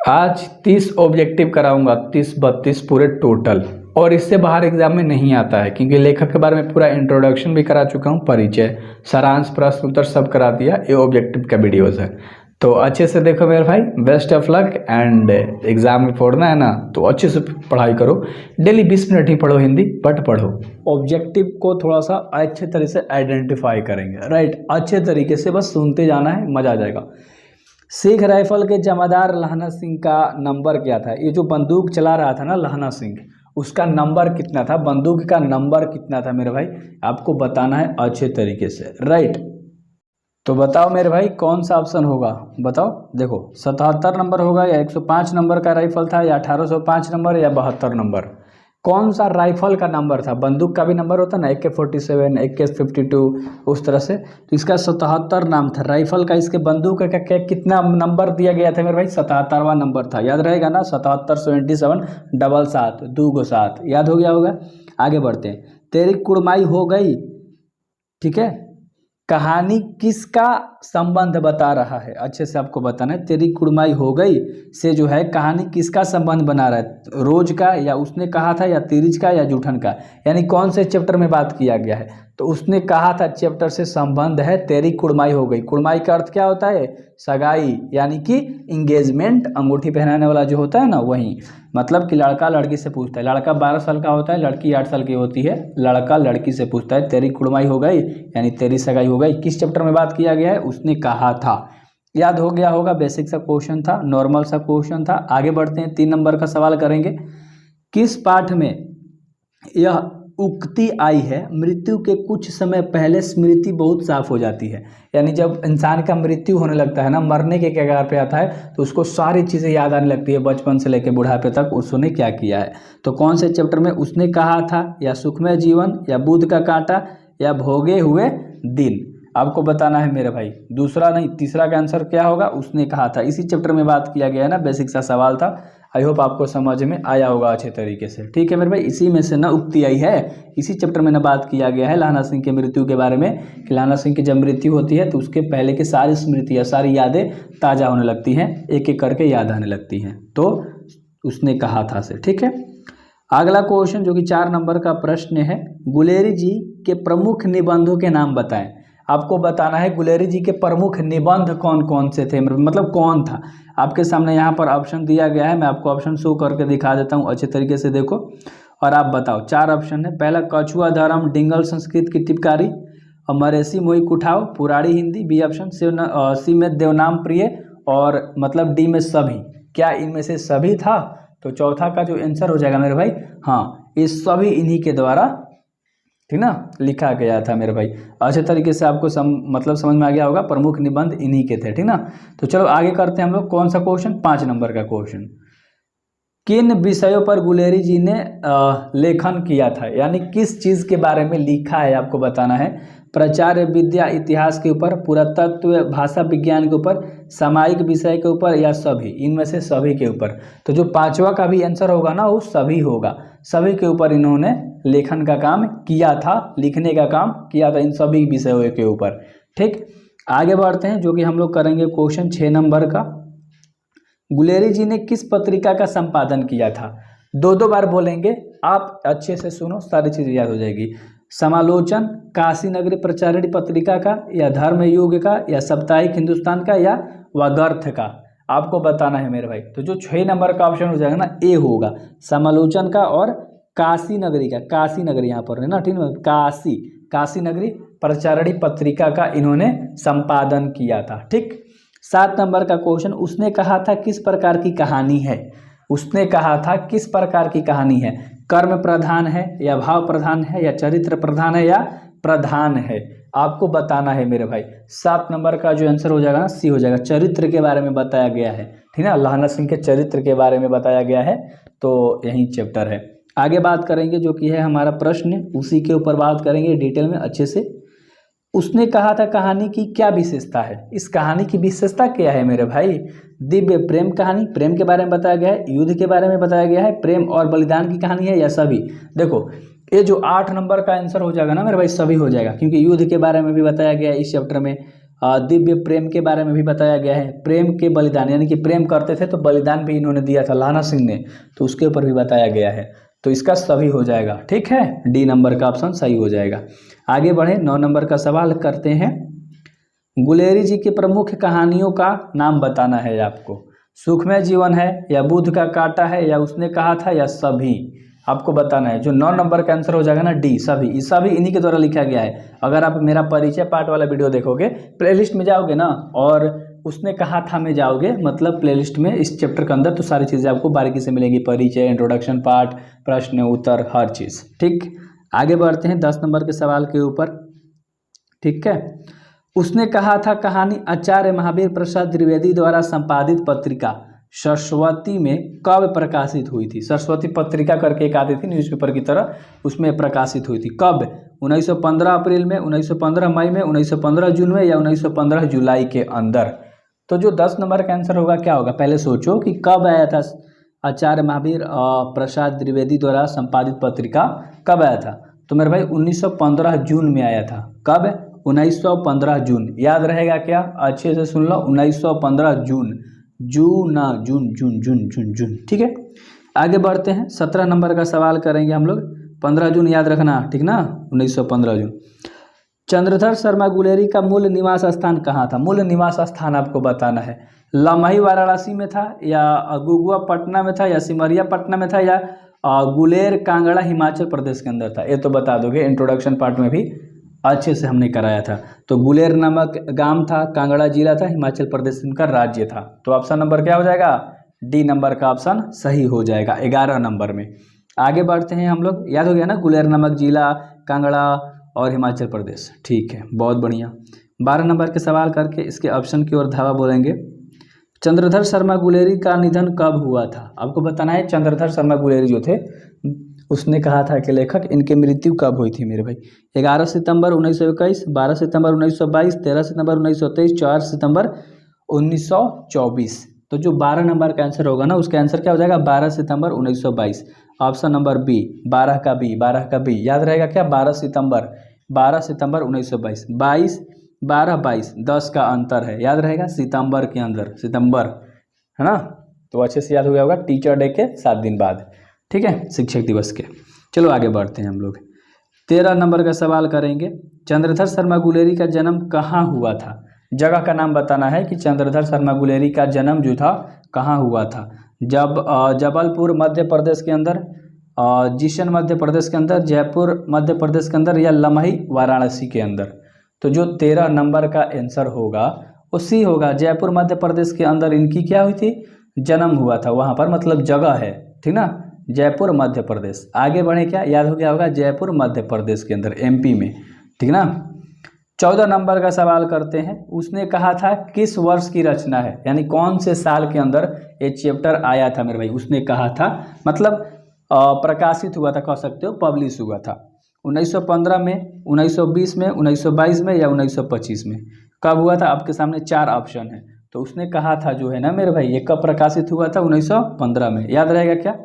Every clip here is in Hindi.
आज 30 ऑब्जेक्टिव कराऊंगा, 30-32 पूरे टोटल, और इससे बाहर एग्जाम में नहीं आता है क्योंकि लेखक के बारे में पूरा इंट्रोडक्शन भी करा चुका हूँ, परिचय, सारांश, प्रश्न उत्तर सब करा दिया। ये ऑब्जेक्टिव का वीडियोज है, तो अच्छे से देखो मेरे भाई। Best of luck. And exam में पढ़ना है ना तो अच्छे से पढ़ाई करो, डेली 20 मिनट ही पढ़ो हिंदी, बट पढ़ो। ऑब्जेक्टिव को थोड़ा सा अच्छे तरीके से आइडेंटिफाई करेंगे, राइट, अच्छे तरीके से बस सुनते जाना है, मजा आ जाएगा। सिख राइफल के जमादार लहना सिंह का नंबर क्या था? ये जो बंदूक चला रहा था ना लहना सिंह, उसका नंबर कितना था? बंदूक का नंबर कितना था मेरे भाई? आपको बताना है अच्छे तरीके से, राइट। तो बताओ मेरे भाई कौन सा ऑप्शन होगा, बताओ। देखो 77 नंबर होगा या 105 नंबर का राइफल था या 1805 नंबर या 72 नंबर? कौन सा राइफल का नंबर था? बंदूक का भी नंबर होता ना, AK-47, AK-52, उस तरह से। तो इसका 77 नाम था राइफल का। इसके बंदूक का क्या कितना नंबर दिया गया था मेरे भाई? 77वां नंबर था, याद रहेगा ना? 77 77 डबल 7 2 को 7, याद हो गया होगा। आगे बढ़ते हैं। तेरी कुड़माई हो गई, ठीक है, कहानी किसका संबंध बता रहा है? अच्छे से आपको बताना है। तेरी कुड़माई हो गई से जो है कहानी किसका संबंध बना रहा है? रोज का, या उसने कहा था, या तिरिज का, या जूठन का? यानी कौन से चैप्टर में बात किया गया है? तो उसने कहा था चैप्टर से संबंध है। तेरी कुड़माई हो गई, कुड़माई का अर्थ क्या होता है? सगाई, यानी कि इंगेजमेंट, अंगूठी पहनाने वाला जो होता है ना, वही। मतलब कि लड़का लड़की से पूछता है, लड़का 12 साल का होता है, लड़की 8 साल की होती है, लड़का लड़की से पूछता है तेरी कुड़माई हो गई, यानी तेरी सगाई हो गई। किस चैप्टर में बात किया गया है? उसने कहा था। याद हो गया होगा, बेसिक सा क्वेश्चन था, नॉर्मल सा क्वेश्चन था। आगे बढ़ते हैं, 3 नंबर का सवाल करेंगे। किस पाठ में यह उक्ति आई है, मृत्यु के कुछ समय पहले स्मृति बहुत साफ हो जाती है? यानी जब इंसान का मृत्यु होने लगता है ना, मरने के कगार पे आता है, तो उसको सारी चीज़ें याद आने लगती है, बचपन से लेकर बुढ़ापे तक उसने क्या किया है। तो कौन से चैप्टर में उसने कहा था? या सुखमय जीवन, या बुध का कांटा, या भोगे हुए दिन? आपको बताना है मेरे भाई, दूसरा नहीं तीसरा का आंसर क्या होगा? उसने कहा था। इसी चैप्टर में बात किया गया है ना, बेसिक सा सवाल था। आई होप आपको समझ में आया होगा अच्छे तरीके से, ठीक है मेरे भाई। इसी में से ना उक्ति आई है, इसी चैप्टर में ना बात किया गया है लहना सिंह के मृत्यु के बारे में, कि लहना सिंह की जब मृत्यु होती है तो उसके पहले की सारी स्मृतियाँ, सारी यादें ताज़ा होने लगती हैं, एक एक करके याद आने लगती हैं। तो उसने कहा था से, ठीक है। अगला क्वेश्चन जो कि 4 नंबर का प्रश्न है, गुलेरी जी के प्रमुख निबंधों के नाम बताएं। आपको बताना है गुलेरी जी के प्रमुख निबंध कौन कौन से थे, मतलब कौन था। आपके सामने यहाँ पर ऑप्शन दिया गया है, मैं आपको ऑप्शन शो करके दिखा देता हूँ, अच्छे तरीके से देखो और आप बताओ। 4 ऑप्शन है। पहला कछुआ धर्म, डिंगल संस्कृत की टिपकारी, और मरेसी मोई कुठाव, पुराड़ी हिंदी। बी ऑप्शन, सी में देवनाम प्रिय, और मतलब डी में सभी। क्या इनमें से सभी था? तो चौथा का जो आंसर हो जाएगा मेरे भाई, हाँ, ये सभी इन्हीं के द्वारा, ठीक ना, लिखा गया था मेरे भाई। अच्छे तरीके से आपको मतलब समझ में आ गया होगा, प्रमुख निबंध इन्हीं के थे, ठीक ना। तो चलो आगे करते हैं हम लोग। कौन सा क्वेश्चन? 5 नंबर का क्वेश्चन। किन विषयों पर गुलेरी जी ने लेखन किया था, यानी किस चीज़ के बारे में लिखा है आपको बताना है। प्राचार्य विद्या इतिहास के ऊपर, पुरातत्व भाषा विज्ञान के ऊपर, सामायिक विषय के ऊपर, या सभी? इनमें से सभी के ऊपर। तो जो 5वां का भी आंसर होगा ना, वो सभी होगा। सभी के ऊपर इन्होंने लेखन का काम किया था, लिखने का काम किया था इन सभी विषयों के ऊपर, ठीक। आगे बढ़ते हैं, जो कि हम लोग करेंगे क्वेश्चन 6 नंबर का। गुलेरी जी ने किस पत्रिका का संपादन किया था? 2 बार बोलेंगे, आप अच्छे से सुनो, सारी चीज़ें याद हो जाएगी। समालोचन, काशी नगरी प्रचारिणी पत्रिका का, या धर्म युग का, या साप्ताहिक हिंदुस्तान का, या वागर्थ का? आपको बताना है मेरे भाई। तो जो 6 नंबर का ऑप्शन हो जाएगा ना, ए होगा, समालोचन का और काशी नगरी का। काशी नगरी यहाँ पर है ना, ठीक है, काशी नगरी प्रचारिणी पत्रिका का इन्होंने संपादन किया था, ठीक। 7 नंबर का क्वेश्चन, उसने कहा था किस प्रकार की कहानी है? उसने कहा था किस प्रकार की कहानी है? कर्म प्रधान है, या भाव प्रधान है, या चरित्र प्रधान है, या प्रधान है? आपको बताना है मेरे भाई। 7 नंबर का जो आंसर हो जाएगा ना, सी हो जाएगा, चरित्र के बारे में बताया गया है, ठीक है, लहना सिंह के चरित्र के बारे में बताया गया है। तो यही चैप्टर है। आगे बात करेंगे जो कि है हमारा प्रश्न, उसी के ऊपर बात करेंगे डिटेल में अच्छे से। उसने कहा था कहानी की क्या विशेषता है? इस कहानी की विशेषता क्या है मेरे भाई? दिव्य प्रेम कहानी, प्रेम के बारे में बताया गया है, युद्ध के बारे में बताया गया है, प्रेम और बलिदान की कहानी है, या सभी? देखो ये जो 8 नंबर का आंसर हो जाएगा ना मेरे भाई, सभी हो जाएगा, क्योंकि युद्ध के बारे में भी बताया गया है इस चैप्टर में, दिव्य प्रेम के बारे में भी बताया गया है। प्रेम के बलिदान, यानी कि प्रेम करते थे तो बलिदान भी इन्होंने दिया था लाना सिंह ने, तो उसके ऊपर भी बताया गया है। तो इसका सभी हो जाएगा, ठीक है, डी नंबर का ऑप्शन सही हो जाएगा। आगे बढ़े, 9 नंबर का सवाल करते हैं। गुलेरी जी की प्रमुख कहानियों का नाम बताना है आपको। सुखमय जीवन है, या बुध का कांटा है, या उसने कहा था, या सभी, आपको बताना है। जो 9 नंबर का आंसर हो जाएगा ना, डी, सभी। ये सभी इन्हीं के द्वारा लिखा गया है। अगर आप मेरा परिचय पार्ट वाला वीडियो देखोगे, प्लेलिस्ट में जाओगे ना और उसने कहा था में जाओगे, मतलब प्लेलिस्ट में इस चैप्टर के अंदर, तो सारी चीज़ें आपको बारीकी से मिलेंगी। परिचय, इंट्रोडक्शन पार्ट, प्रश्न उत्तर, हर चीज़, ठीक। आगे बढ़ते हैं 10 नंबर के सवाल के ऊपर, ठीक है। उसने कहा था कहानी आचार्य महावीर प्रसाद द्विवेदी द्वारा संपादित पत्रिका सरस्वती में कब प्रकाशित हुई थी? सरस्वती पत्रिका करके एक आती थी न्यूज़पेपर की तरह, उसमें प्रकाशित हुई थी। कब? 1915 अप्रैल में, 1915 मई में, 1915 जून में, या 1915 जुलाई के अंदर। तो जो 10 नंबर का आंसर होगा क्या होगा, पहले सोचो कि कब आया था आचार्य महावीर प्रसाद द्विवेदी द्वारा संपादित पत्रिका, कब आया था? तो मेरे भाई 1915 जून में आया था। कब? 1915 जून। याद रहेगा क्या? अच्छे से सुन लो, 1915 जून, जून, ठीक है। आगे बढ़ते हैं, 17 नंबर का सवाल करेंगे हम लोग। 15 जून याद रखना, ठीक ना, 1915 जून। चंद्रधर शर्मा गुलेरी का मूल निवास स्थान कहाँ था? मूल निवास स्थान आपको बताना है। लमही वाराणसी में था, या गुगुआ पटना में था, या सिमरिया पटना में था, या गुलेर कांगड़ा हिमाचल प्रदेश के अंदर था। ये तो बता दोगे, इंट्रोडक्शन पार्ट में भी अच्छे से हमने कराया था। तो गुलेर नामक गांव था, कांगड़ा जिला था, हिमाचल प्रदेश का राज्य था। तो ऑप्शन नंबर क्या हो जाएगा? डी नंबर का ऑप्शन सही हो जाएगा 11 नंबर में। आगे बढ़ते हैं हम लोग, याद हो गया ना, गुलेर नामक जिला, कांगड़ा और हिमाचल प्रदेश, ठीक है, बहुत बढ़िया। 12 नंबर के सवाल करके इसके ऑप्शन की ओर धावा बोलेंगे। चंद्रधर शर्मा गुलेरी का निधन कब हुआ था? आपको बताना है। चंद्रधर शर्मा गुलेरी जो थे, उसने कहा था कि लेखक, इनकी मृत्यु कब हुई थी मेरे भाई? 11 सितंबर 1921, 12 सितंबर 1922, 13 सितंबर 1923, 4 सितंबर 1924। तो जो 12 नंबर का आंसर होगा ना, उसका आंसर क्या हो जाएगा? 12 सितंबर 1922। ऑप्शन नंबर बी, 12 का बी, 12 का बी। याद रहेगा क्या? 12 सितंबर, 12 सितंबर 1922। 22, 12, 22, 10 का अंतर है, याद रहेगा, सितंबर के अंदर, सितंबर, है ना। तो अच्छे से याद हो गया होगा, टीचर डे के 7 दिन बाद, ठीक है, शिक्षक दिवस के। चलो आगे बढ़ते हैं हम लोग, 13 नंबर का सवाल करेंगे। चंद्रधर शर्मा गुलेरी का जन्म कहाँ हुआ था? जगह का नाम बताना है कि चंद्रधर शर्मा गुलेरी का जन्म जो था कहाँ हुआ था। जबलपुर मध्य प्रदेश के अंदर, जिशन मध्य प्रदेश के अंदर, जयपुर मध्य प्रदेश के अंदर, या लमही वाराणसी के अंदर। तो जो 13 नंबर का आंसर होगा वो सी होगा। जयपुर मध्य प्रदेश के अंदर इनकी क्या हुई थी? जन्म हुआ था वहाँ पर, मतलब जगह है, ठीक ना, जयपुर मध्य प्रदेश। आगे बढ़े, क्या याद हो गया होगा? जयपुर मध्य प्रदेश के अंदर, एमपी में, ठीक ना। 14 नंबर का सवाल करते हैं। उसने कहा था किस वर्ष की रचना है, यानी कौन से साल के अंदर ये चैप्टर आया था मेरे भाई? उसने कहा था, मतलब प्रकाशित हुआ था, कह सकते हो पब्लिश हुआ था। 1915 में, 1920 में, 1922 में, या 1925 में। कब हुआ था? आपके सामने 4 ऑप्शन है। तो उसने कहा था जो है ना मेरे भाई, ये कब प्रकाशित हुआ था? 1915 में। याद रहेगा क्या?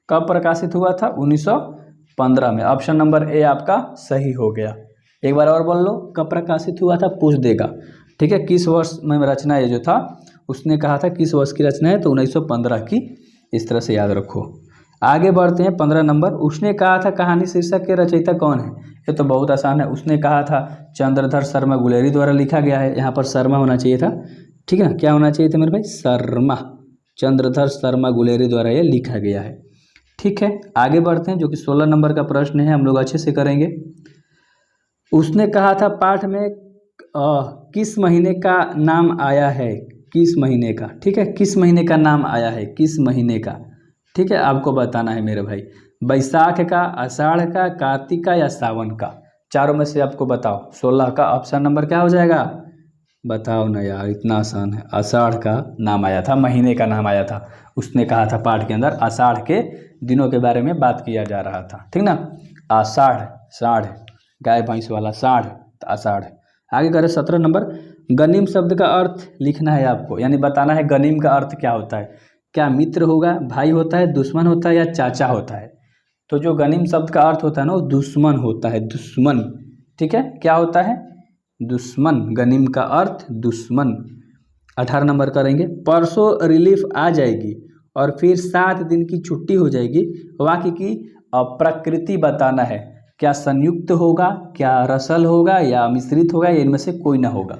कब प्रकाशित हुआ था? 1915 में। ऑप्शन नंबर ए आपका सही हो गया। एक बार और बोल लो, कब प्रकाशित हुआ था, पूछ देगा, ठीक है। किस वर्ष में रचना ये जो था, उसने कहा था किस वर्ष की रचना है, तो 1915 की, इस तरह से याद रखो। आगे बढ़ते हैं, 15 नंबर। उसने कहा था कहानी शीर्षक के रचयिता कौन है? ये तो बहुत आसान है। उसने कहा था चंद्रधर शर्मा गुलेरी द्वारा लिखा गया है। यहाँ पर शर्मा होना चाहिए था, ठीक है ना, क्या होना चाहिए था मेरे भाई? शर्मा, चंद्रधर शर्मा गुलेरी द्वारा ये लिखा गया है, ठीक है। आगे बढ़ते हैं, जो कि 16 नंबर का प्रश्न है, हम लोग अच्छे से करेंगे। उसने कहा था पाठ में किस महीने का नाम आया है? किस महीने का, ठीक है, किस महीने का नाम आया है, किस महीने का, ठीक है, आपको बताना है मेरे भाई। बैसाख का, आषाढ़ का, कार्तिक का, या सावन का? चारों में से आपको बताओ। 16 का ऑप्शन नंबर क्या हो जाएगा? बताओ ना यार, इतना आसान है। आषाढ़ का नाम आया था, महीने का नाम आया था। उसने कहा था पाठ के अंदर आषाढ़ के दिनों के बारे में बात किया जा रहा था, ठीक ना। आषाढ़, साढ़, गाय भैंस वाला साढ़, तो आषाढ़। आगे करें 17 नंबर। गनीम शब्द का अर्थ लिखना है आपको, यानी बताना है गनीम का अर्थ क्या होता है। क्या मित्र होगा, भाई होता है, दुश्मन होता है, या चाचा होता है? तो जो गनीम शब्द का अर्थ होता है ना, वो दुश्मन होता है, दुश्मन, ठीक है। क्या होता है? दुश्मन, गनीम का अर्थ दुश्मन। 18 नंबर करेंगे, परसों रिलीफ आ जाएगी और फिर 7 दिन की छुट्टी हो जाएगी। वाक्य की प्रकृति बताना है, क्या संयुक्त होगा, क्या रसल होगा या मिश्रित होगा, या इनमें से कोई ना होगा।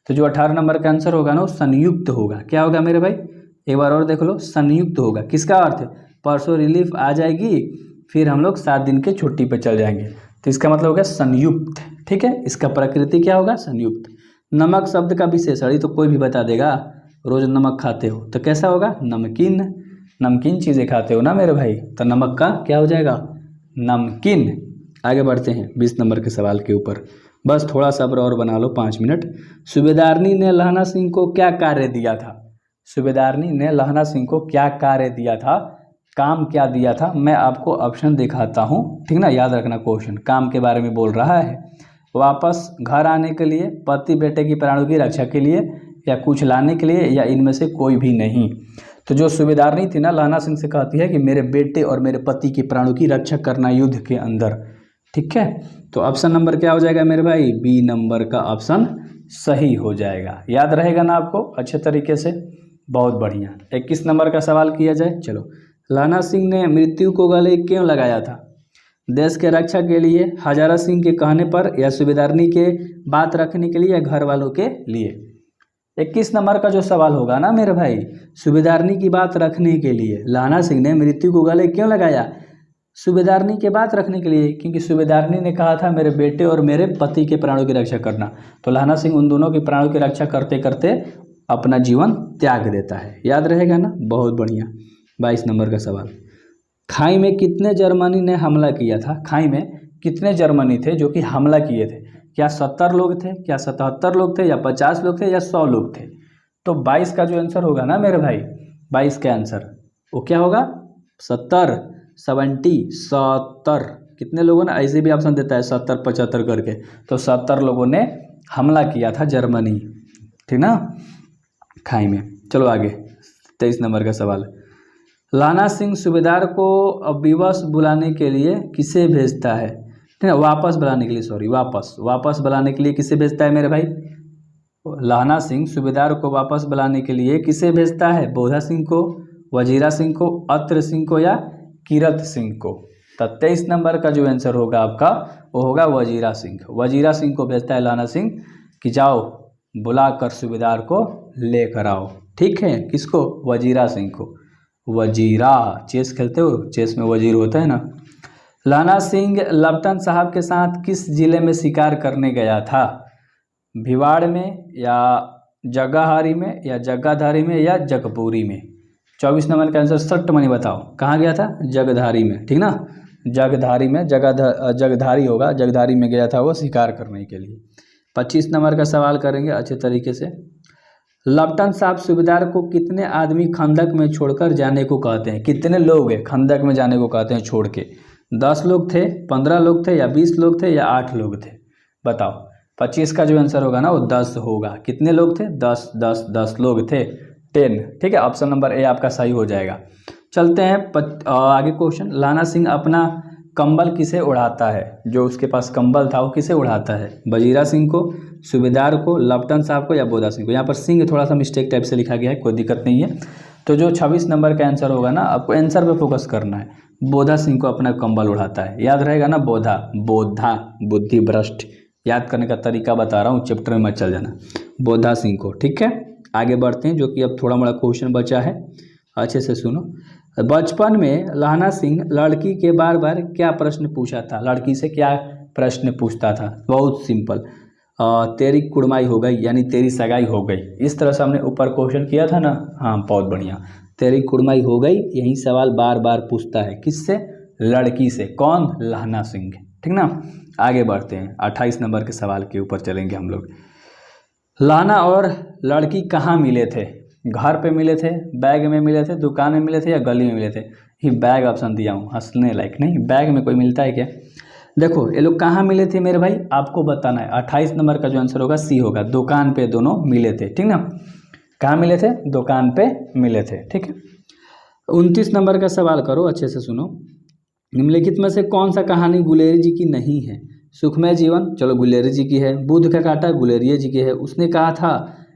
तो जो 18 नंबर का आंसर होगा ना वो संयुक्त होगा। क्या होगा मेरे भाई, एक बार और देख लो, संयुक्त होगा। किसका अर्थ है, परसों रिलीफ आ जाएगी फिर हम लोग 7 दिन के छुट्टी पे चल जाएंगे, तो इसका मतलब होगा संयुक्त। ठीक है, इसका प्रकृति क्या होगा, संयुक्त। नमक शब्द का विशेषण, ये तो कोई भी बता देगा, रोज नमक खाते हो तो कैसा होगा, नमकीन। नमकीन चीज़ें खाते हो ना मेरे भाई, तो नमक का क्या हो जाएगा, नमकीन। आगे बढ़ते हैं 20 नंबर के सवाल के ऊपर, बस थोड़ा सब्र और बना लो 5 मिनट। सूबेदारनी ने लहना सिंह को क्या कार्य दिया था, सूबेदारनी ने लहना सिंह को क्या कार्य दिया था, काम क्या दिया था। मैं आपको ऑप्शन दिखाता हूँ, ठीक ना, याद रखना क्वेश्चन काम के बारे में बोल रहा है। वापस घर आने के लिए, पति बेटे की प्राणों की रक्षा के लिए, या कुछ लाने के लिए, या इनमें से कोई भी नहीं। तो जो सूबेदारनी थी ना लहना सिंह से कहती है कि मेरे बेटे और मेरे पति के प्राणों की रक्षा करना युद्ध के अंदर। ठीक है, तो ऑप्शन नंबर क्या हो जाएगा मेरे भाई, बी नंबर का ऑप्शन सही हो जाएगा। याद रहेगा ना आपको अच्छे तरीके से, बहुत बढ़िया। 21 नंबर का सवाल किया जाए, चलो। लहना सिंह ने मृत्यु को गले क्यों लगाया था, देश के रक्षा के लिए, हजारा सिंह के कहने पर, या सूबेदारनी के बात रखने के लिए, या घर वालों के लिए। 21 नंबर का जो सवाल होगा ना मेरे भाई, सूबेदारनी की बात रखने के लिए लहना सिंह ने मृत्यु को गले क्यों लगाया, सूबेदारनी के बात रखने के लिए, क्योंकि सूबेदारनी ने कहा था मेरे बेटे और मेरे पति के प्राणों की रक्षा करना, तो लहना सिंह उन दोनों के प्राणों की रक्षा करते करते अपना जीवन त्याग देता है। याद रहेगा ना, बहुत बढ़िया। 22 नंबर का सवाल, खाई में कितने जर्मनी ने हमला किया था, खाई में कितने जर्मनी थे जो कि हमला किए थे, क्या 70 लोग थे, क्या 77 लोग थे, या 50 लोग थे, या 100 लोग थे। तो 22 का जो आंसर होगा ना मेरे भाई, 22 का आंसर वो क्या होगा, 70, 70। कितने लोगों ने, ऐसे भी ऑप्शन देता है 70 75 करके, तो 70 लोगों ने हमला किया था जर्मनी, ठीक ना, खाई में। चलो आगे 23 नंबर का सवाल, लहना सिंह सूबेदार को विवश बुलाने के लिए किसे भेजता है, ठीक है, वापस बुलाने के लिए, सॉरी वापस बुलाने के लिए किसे भेजता है मेरे भाई, लहना सिंह सूबेदार को वापस बुलाने के लिए किसे भेजता है, बोधा सिंह को, वजीरा सिंह को, अत्र सिंह को, या किरत सिंह को। तो 23 नंबर का जो आंसर होगा आपका वो होगा वजीरा सिंह। वजीरा सिंह को भेजता है लहना सिंह कि जाओ बुलाकर सूबेदार को लेकर आओ। ठीक है, किसको, वजीरा सिंह को। वजीरा, चेस खेलते हो, चेस में वजीर होता है ना। लहना सिंह लपटन साहब के साथ किस जिले में शिकार करने गया था, भिवाड़ में, या जगाहारी में, या जगाधारी में, या जगपुरी में। 24 नंबर का आंसर सट मनी बताओ, कहाँ गया था, जगधारी में, ठीक ना, जगधारी में, जगधारी होगा, जगधारी में गया था वो शिकार करने के लिए। 25 नंबर का सवाल करेंगे अच्छे तरीके से, लपटन साहब सूबेदार को कितने आदमी खंदक में छोड़कर जाने को कहते हैं, कितने लोग हैं खंदक में जाने को कहते हैं छोड़ के, 10 लोग थे, 15 लोग थे, या 20 लोग थे, या 8 लोग थे, बताओ। 25 का जो आंसर होगा ना वो 10 होगा। कितने लोग थे, 10 लोग थे, 10। ठीक है, ऑप्शन नंबर ए आपका सही हो जाएगा। चलते हैं आगे क्वेश्चन, लहना सिंह अपना कंबल किसे उड़ाता है, जो उसके पास कंबल था वो किसे उड़ाता है, वजीरा सिंह को, सूबेदार को, लपटन साहब को, या बोधा सिंह को। यहाँ पर सिंह थोड़ा सा मिस्टेक टाइप से लिखा गया है, कोई दिक्कत नहीं है। तो जो 26 नंबर का आंसर होगा ना, आपको आंसर पे फोकस करना है, बोधा सिंह को अपना कंबल उड़ाता है। याद रहेगा ना, बोधा, बुद्धि भ्रष्ट, याद करने का तरीका बता रहा हूँ, चैप्टर में मत चल जाना, बोधा सिंह को। ठीक है, आगे बढ़ते हैं, जो कि अब थोड़ा मोड़ा क्वेश्चन बचा है, अच्छे से सुनो। बचपन में लहना सिंह लड़की के बार बार क्या प्रश्न पूछा था, लड़की से क्या प्रश्न पूछता था, बहुत सिंपल, तेरी कुड़माई हो गई, यानी तेरी सगाई हो गई, इस तरह से हमने ऊपर क्वेश्चन किया था ना। हाँ, बहुत बढ़िया, तेरी कुड़माई हो गई, यही सवाल बार बार पूछता है, किससे, लड़की से। कौन, लहना सिंह, ठीक ना। आगे बढ़ते हैं 28 नंबर के सवाल के ऊपर चलेंगे हम लोग। लहना और लड़की कहाँ मिले थे, घर पे मिले थे, बैग में मिले थे, दुकान में मिले थे, या गली में मिले थे। ये बैग ऑप्शन दिया हूँ, हंसने लायक नहीं, बैग में कोई मिलता है क्या। देखो ये लोग कहाँ मिले थे मेरे भाई, आपको बताना है। 28 नंबर का जो आंसर होगा सी होगा, दुकान पे दोनों मिले थे, ठीक ना। कहाँ मिले थे, दुकान पे मिले थे, ठीक है। 29 नंबर का सवाल करो, अच्छे से सुनो। निम्नलिखित में से कौन सा कहानी गुलेरी जी की नहीं है, सुखमय जीवन, चलो गुलेरी जी की है। बुध का कांटा गुलेरिया जी की है। उसने कहा था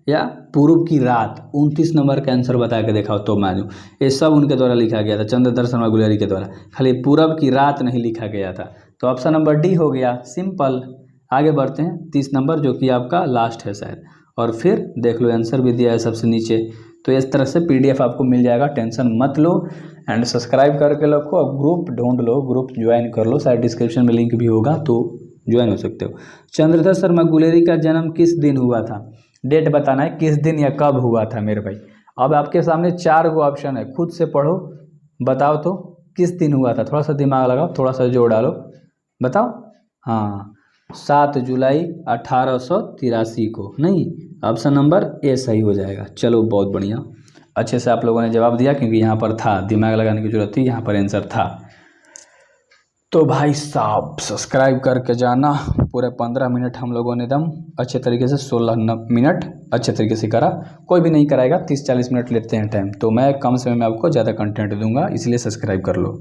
या पूर्व की रात, 29 नंबर का आंसर बता के दिखाओ तो मानूं। ये सब उनके द्वारा लिखा गया था, चंद्रधर शर्मा गुलेरी के द्वारा, खाली पूरब की रात नहीं लिखा गया था। तो ऑप्शन नंबर डी हो गया, सिंपल। आगे बढ़ते हैं 30 नंबर, जो कि आपका लास्ट है शायद, और फिर देख लो आंसर भी दिया है सबसे नीचे। तो इस तरह से PDF आपको मिल जाएगा, टेंशन मत लो। एंड सब्सक्राइब करके रखो, और ग्रुप ढूंढ लो, ग्रुप ज्वाइन कर लो, शायद डिस्क्रिप्शन में लिंक भी होगा तो ज्वाइन हो सकते हो। चंद्रधर शर्मा गुलेरी का जन्म किस दिन हुआ था? डेट बताना है, किस दिन या कब हुआ था मेरे भाई। अब आपके सामने 4 गो ऑप्शन है, खुद से पढ़ो, बताओ तो किस दिन हुआ था। थोड़ा सा दिमाग लगाओ, थोड़ा सा जोड़ डालो, बताओ। हाँ, 7 जुलाई 1883 को। नहीं, ऑप्शन नंबर ए सही हो जाएगा। चलो बहुत बढ़िया, अच्छे से आप लोगों ने जवाब दिया, क्योंकि यहाँ पर था, दिमाग लगाने की जरूरत थी, यहाँ पर आंसर था। तो भाई साहब सब्सक्राइब करके जाना। पूरे 15 मिनट हम लोगों ने एकदम अच्छे तरीके से, 16 मिनट अच्छे तरीके से करा। कोई भी नहीं कराएगा, 30-40 मिनट लेते हैं टाइम, तो मैं कम समय में आपको ज़्यादा कंटेंट दूंगा, इसलिए सब्सक्राइब कर लो।